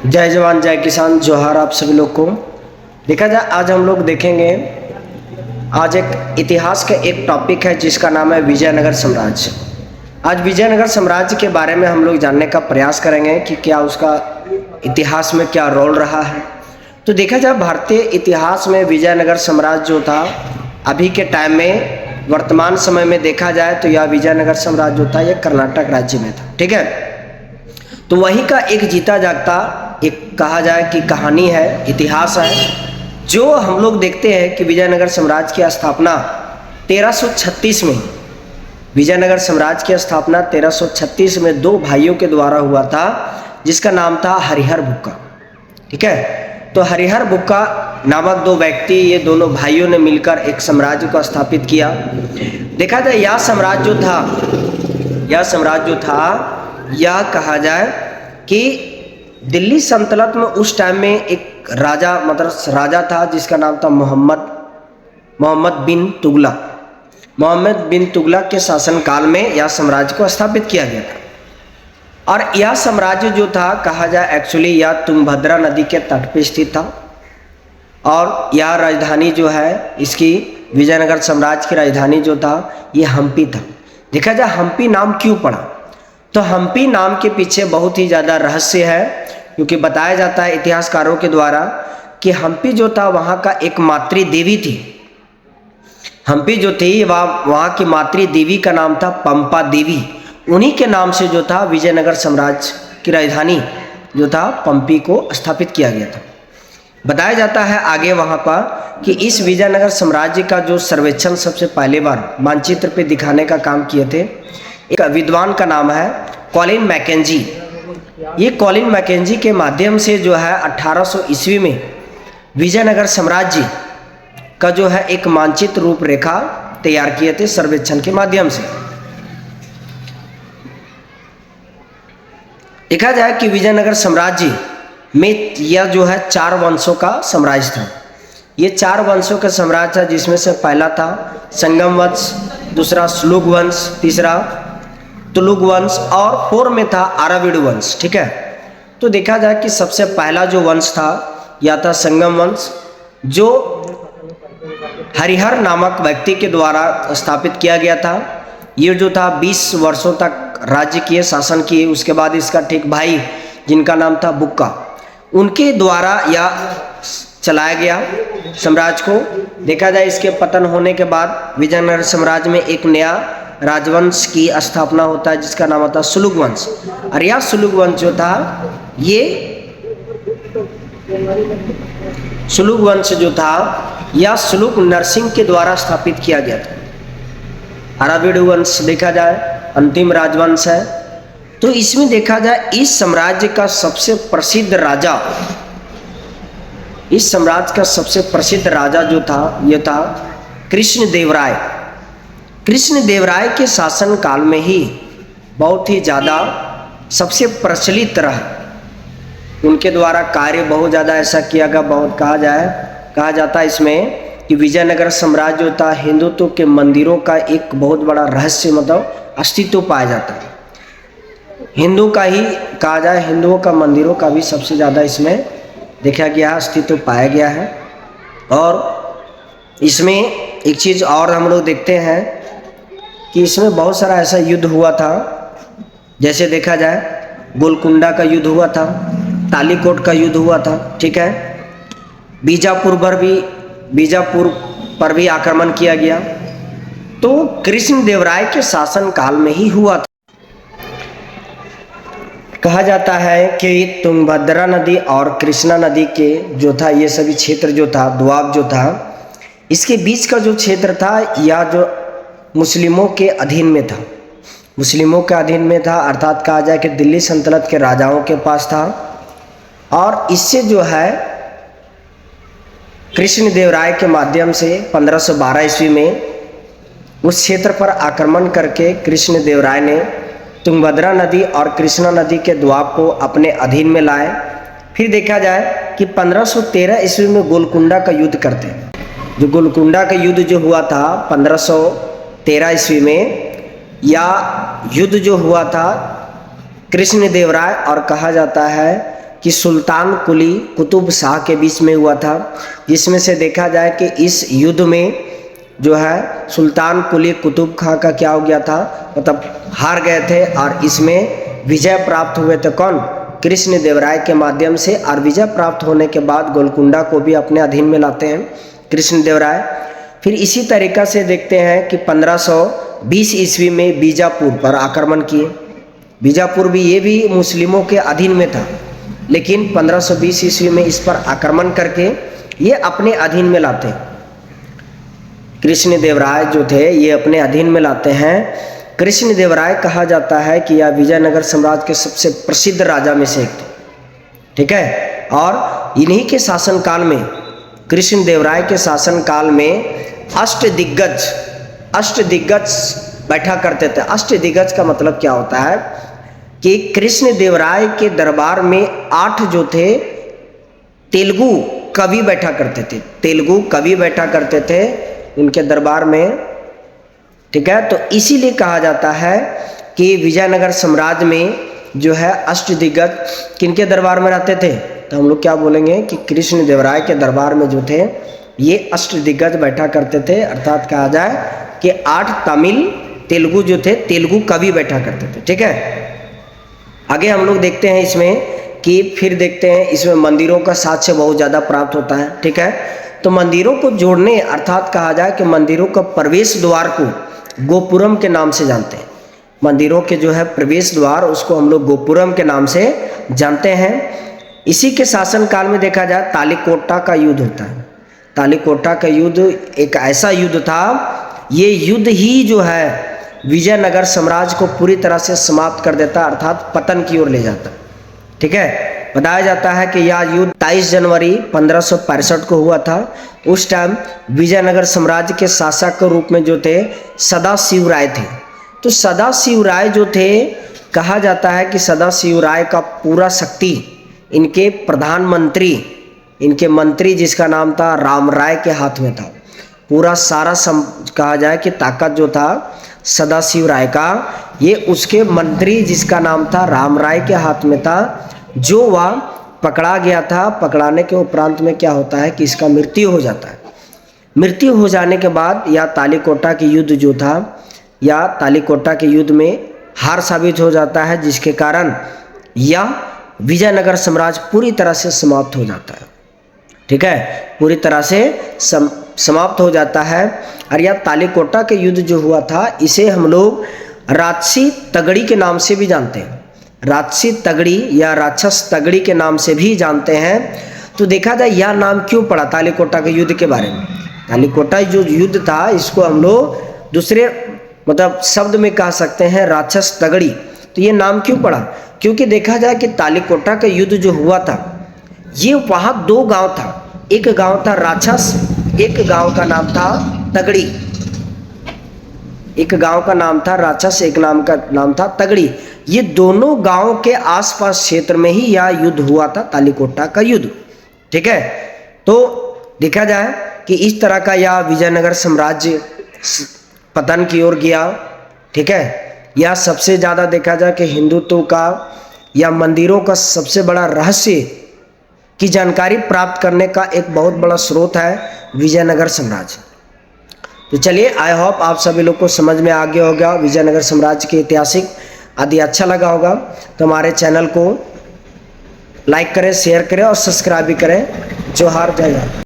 जय जवान जय किसान, जोहार आप सभी लोग को। देखा जाए आज हम लोग देखेंगे, आज एक इतिहास का एक टॉपिक है जिसका नाम है विजयनगर साम्राज्य। आज विजयनगर साम्राज्य के बारे में हम लोग जानने का प्रयास करेंगे कि क्या उसका इतिहास में क्या रोल रहा है। तो देखा जाए भारतीय इतिहास में विजयनगर साम्राज्य जो था, अभी के टाइम में वर्तमान समय में देखा जाए तो यह विजयनगर साम्राज्य जो था यह कर्नाटक राज्य में था। ठीक है, तो वहीं का एक जीता जागता एक कहा जाए कि कहानी है, इतिहास है, जो हम लोग देखते हैं कि विजयनगर साम्राज्य की स्थापना 1336 में, विजयनगर साम्राज्य की स्थापना 1336 में दो भाइयों के द्वारा हुआ था जिसका नाम था हरिहर बुक्का। ठीक है, तो हरिहर बुक्का नामक दो व्यक्ति, ये दोनों भाइयों ने मिलकर एक साम्राज्य को स्थापित किया। देखा जाए यह साम्राज्य जो था यह कहा जाए कि दिल्ली सल्तनत में उस टाइम में एक राजा था जिसका नाम था मोहम्मद बिन तुगलक के शासनकाल में यह साम्राज्य को स्थापित किया गया था। और यह साम्राज्य जो था कहा जाए एक्चुअली यह तुंगभद्रा नदी के तट पर स्थित था और यह राजधानी जो है इसकी, विजयनगर साम्राज्य की राजधानी जो था ये हम्पी था। देखा जाए हम्पी नाम क्यों पड़ा, तो हम्पी नाम के पीछे बहुत ही ज़्यादा रहस्य है, क्योंकि बताया जाता है इतिहासकारों के द्वारा कि हम्पी जो था वहाँ का एक मातृ देवी थी। हम्पी जो थी वहाँ की मातृ देवी का नाम था पंपा देवी। उन्हीं के नाम से जो था विजयनगर साम्राज्य की राजधानी जो था पंपी को स्थापित किया गया था। बताया जाता है आगे वहाँ पर कि इस विजयनगर साम्राज्य का जो सर्वेक्षण सबसे पहले बार मानचित्र पे दिखाने का काम किए थे एक विद्वान का नाम है कॉलिन मैकेंजी। ये कॉलिन मैकेंजी के माध्यम से जो है 1800 ईस्वी में विजयनगर साम्राज्य का जो है एक मानचित्र रूपरेखा तैयार किए थे सर्वेक्षण के माध्यम से। देखा जाए कि विजयनगर साम्राज्य में यह जो है 4 वंशों का साम्राज्य था। ये 4 वंशों का साम्राज्य था जिसमें से पहला था संगम वंश, दूसरा श्लुग वंश, तीसरा तुलुग वंश और 4 में था आराविड वंश। ठीक है, तो देखा जाए कि सबसे पहला जो वंश था यह था संगम वंश, जो हरिहर नामक व्यक्ति के द्वारा स्थापित किया गया था। ये जो था 20 वर्षों तक राज्य किए, शासन किए। उसके बाद इसका ठीक भाई जिनका नाम था बुक्का, उनके द्वारा यह चलाया गया साम्राज्य को। देखा जाए इसके पतन होने के बाद विजयनगर साम्राज्य में एक नया राजवंश की स्थापना होता है जिसका नाम होता है सुलुग वंश। और यह सुलुग वंश जो था, ये सुलुग वंश जो था यह सुलुग नरसिंह के द्वारा स्थापित किया गया था। आराविड वंश देखा जाए अंतिम राजवंश है। तो इसमें देखा जाए इस साम्राज्य का सबसे प्रसिद्ध राजा, इस साम्राज्य का सबसे प्रसिद्ध राजा जो था यह था कृष्णदेवराय। कृष्णदेवराय के शासन काल में ही बहुत ही ज़्यादा सबसे प्रचलित रहा, उनके द्वारा कार्य बहुत ज़्यादा ऐसा किया गया। बहुत कहा जाता है इसमें कि विजयनगर साम्राज्य होता हिंदुत्व के मंदिरों का एक बहुत बड़ा रहस्य मतलब अस्तित्व पाया जाता है। हिंदू का ही कहा जाए, हिंदुओं का मंदिरों का भी सबसे ज़्यादा इसमें देखा गया अस्तित्व पाया गया है। और इसमें एक चीज़ और हम लोग देखते हैं कि इसमें बहुत सारा ऐसा युद्ध हुआ था, जैसे देखा जाए गोलकुंडा का युद्ध हुआ था, तालीकोट का युद्ध हुआ था। ठीक है, बीजापुर पर भी आक्रमण किया गया। तो कृष्णदेवराय के शासन काल में ही हुआ था। कहा जाता है कि तुंगभद्रा नदी और कृष्णा नदी के जो था ये सभी क्षेत्र जो था, दोआब जो था, इसके बीच का जो क्षेत्र था यह जो मुस्लिमों के अधीन में था, मुस्लिमों के अधीन में था, अर्थात कहा जाए कि दिल्ली सल्तनत के राजाओं के पास था। और इससे जो है कृष्णदेवराय के माध्यम से 1512 ईस्वी में उस क्षेत्र पर आक्रमण करके कृष्णदेवराय ने तुंगभद्रा नदी और कृष्णा नदी के द्वाब को अपने अधीन में लाए। फिर देखा जाए कि 1513 ईस्वी में गोलकुंडा का युद्ध करते हैं। जो गोलकुंडा का युद्ध जो हुआ था 1513 ईस्वी में, या युद्ध जो हुआ था कृष्णदेवराय और कहा जाता है कि सुल्तान कुली कुतुब शाह के बीच में हुआ था, जिसमें से देखा जाए कि इस युद्ध में जो है सुल्तान कुली कुतुब शाह का क्या हो गया था, मतलब हार गए थे। और इसमें विजय प्राप्त हुए थे कौन, कृष्ण देव राय के माध्यम से। और विजय प्राप्त होने के बाद गोलकुंडा को भी अपने अधीन में लाते हैं कृष्ण देव राय। फिर इसी तरीक़ा से देखते हैं कि 1520 ईस्वी में बीजापुर पर आक्रमण किए। बीजापुर भी ये भी मुस्लिमों के अधीन में था, लेकिन 1520 ईस्वी में इस पर आक्रमण करके ये अपने अधीन में लाते हैं। कृष्ण देव राय जो थे ये अपने अधीन में लाते हैं। कृष्ण देव राय कहा जाता है कि यह विजयनगर साम्राज्य के सबसे प्रसिद्ध राजा में से एक थे, ठीक है। और इन्हीं के शासनकाल में, कृष्ण देव राय के शासनकाल में अष्टदिग्गज बैठा करते थे। अष्टदिग्गज का मतलब क्या होता है कि कृष्ण देव राय के दरबार में 8 जो थे तेलुगु कवि बैठा करते थे, तेलुगु कवि बैठा करते थे उनके दरबार में, ठीक है। तो इसीलिए कहा जाता है कि विजयनगर साम्राज्य में जो है अष्टदिग्गज किनके दरबार में रहते थे, तो हम लोग क्या बोलेंगे कि कृष्ण देव राय के दरबार में जो थे ये अष्टदिग्गज बैठा करते थे। अर्थात कहा जाए कि 8 तमिल तेलुगु जो थे तेलुगु कवि बैठा करते थे, ठीक है। आगे हम लोग देखते हैं इसमें कि फिर देखते हैं इसमें मंदिरों का साक्ष्य बहुत ज़्यादा प्राप्त होता है, ठीक है। तो मंदिरों को जोड़ने, अर्थात कहा जाए कि मंदिरों का प्रवेश द्वार को गोपुरम के नाम से जानते हैं। मंदिरों के जो है प्रवेश द्वार उसको हम लोग गोपुरम के नाम से जानते हैं। इसी के शासनकाल में देखा जाए तालीकोटा का युद्ध होता है। तालीकोटा का युद्ध एक ऐसा युद्ध था, ये युद्ध ही जो है विजयनगर साम्राज्य को पूरी तरह से समाप्त कर देता, अर्थात पतन की ओर ले जाता, ठीक है। बताया जाता है कि यह युद्ध 23 जनवरी 1565 को हुआ था। उस टाइम विजयनगर साम्राज्य के शासक के रूप में जो थे सदाशिव राय थे। तो सदाशिव राय जो थे, कहा जाता है कि सदाशिव राय का पूरा शक्ति इनके प्रधानमंत्री, इनके मंत्री जिसका नाम था राम राय के हाथ में था। पूरा सारा कहा जाए कि ताकत जो था सदाशिव राय का, ये उसके मंत्री जिसका नाम था राम राय के हाथ में था, जो वह पकड़ा गया था। पकड़ाने के उपरांत में क्या होता है कि इसका मृत्यु हो जाता है। मृत्यु हो जाने के बाद या तालीकोटा के युद्ध जो था, या तालीकोटा के युद्ध में हार साबित हो जाता है, जिसके कारण यह विजयनगर साम्राज्य पूरी तरह से समाप्त हो जाता है, ठीक है। पूरी तरह से समाप्त हो जाता है। और यह तालीकोटा के युद्ध जो हुआ था इसे हम लोग राजसी तगड़ी के नाम से भी जानते हैं। राजसी तगड़ी या राक्षस तगड़ी के नाम से भी जानते हैं। तो देखा जाए यह नाम क्यों पड़ा तालीकोटा के युद्ध के बारे में। तालीकोटा जो युद्ध था इसको हम लोग दूसरे मतलब शब्द में कह सकते हैं राक्षस तगड़ी। तो ये नाम क्यों पड़ा, क्योंकि देखा जाए कि तालीकोटा का युद्ध जो हुआ था ये वहाँ 2 गांव था। एक गांव था राक्षस, एक गांव का नाम था तगड़ी। एक गांव का नाम था राक्षस, एक नाम का नाम था तगड़ी। ये दोनों गांव के आसपास क्षेत्र में ही यह युद्ध हुआ था, तालीकोटा का युद्ध, ठीक है। तो देखा जाए कि इस तरह का यह विजयनगर साम्राज्य पतन की ओर गया, ठीक है। यह सबसे ज़्यादा देखा जाए कि हिंदुत्व का या मंदिरों का सबसे बड़ा रहस्य की जानकारी प्राप्त करने का एक बहुत बड़ा स्रोत है विजयनगर साम्राज्य। तो चलिए, आई होप आप सभी लोग को समझ में आ गया होगा विजयनगर साम्राज्य के ऐतिहासिक आदि। अच्छा लगा होगा तो हमारे चैनल को लाइक करें, शेयर करें और सब्सक्राइब भी करें। जोहार, जय हिंद।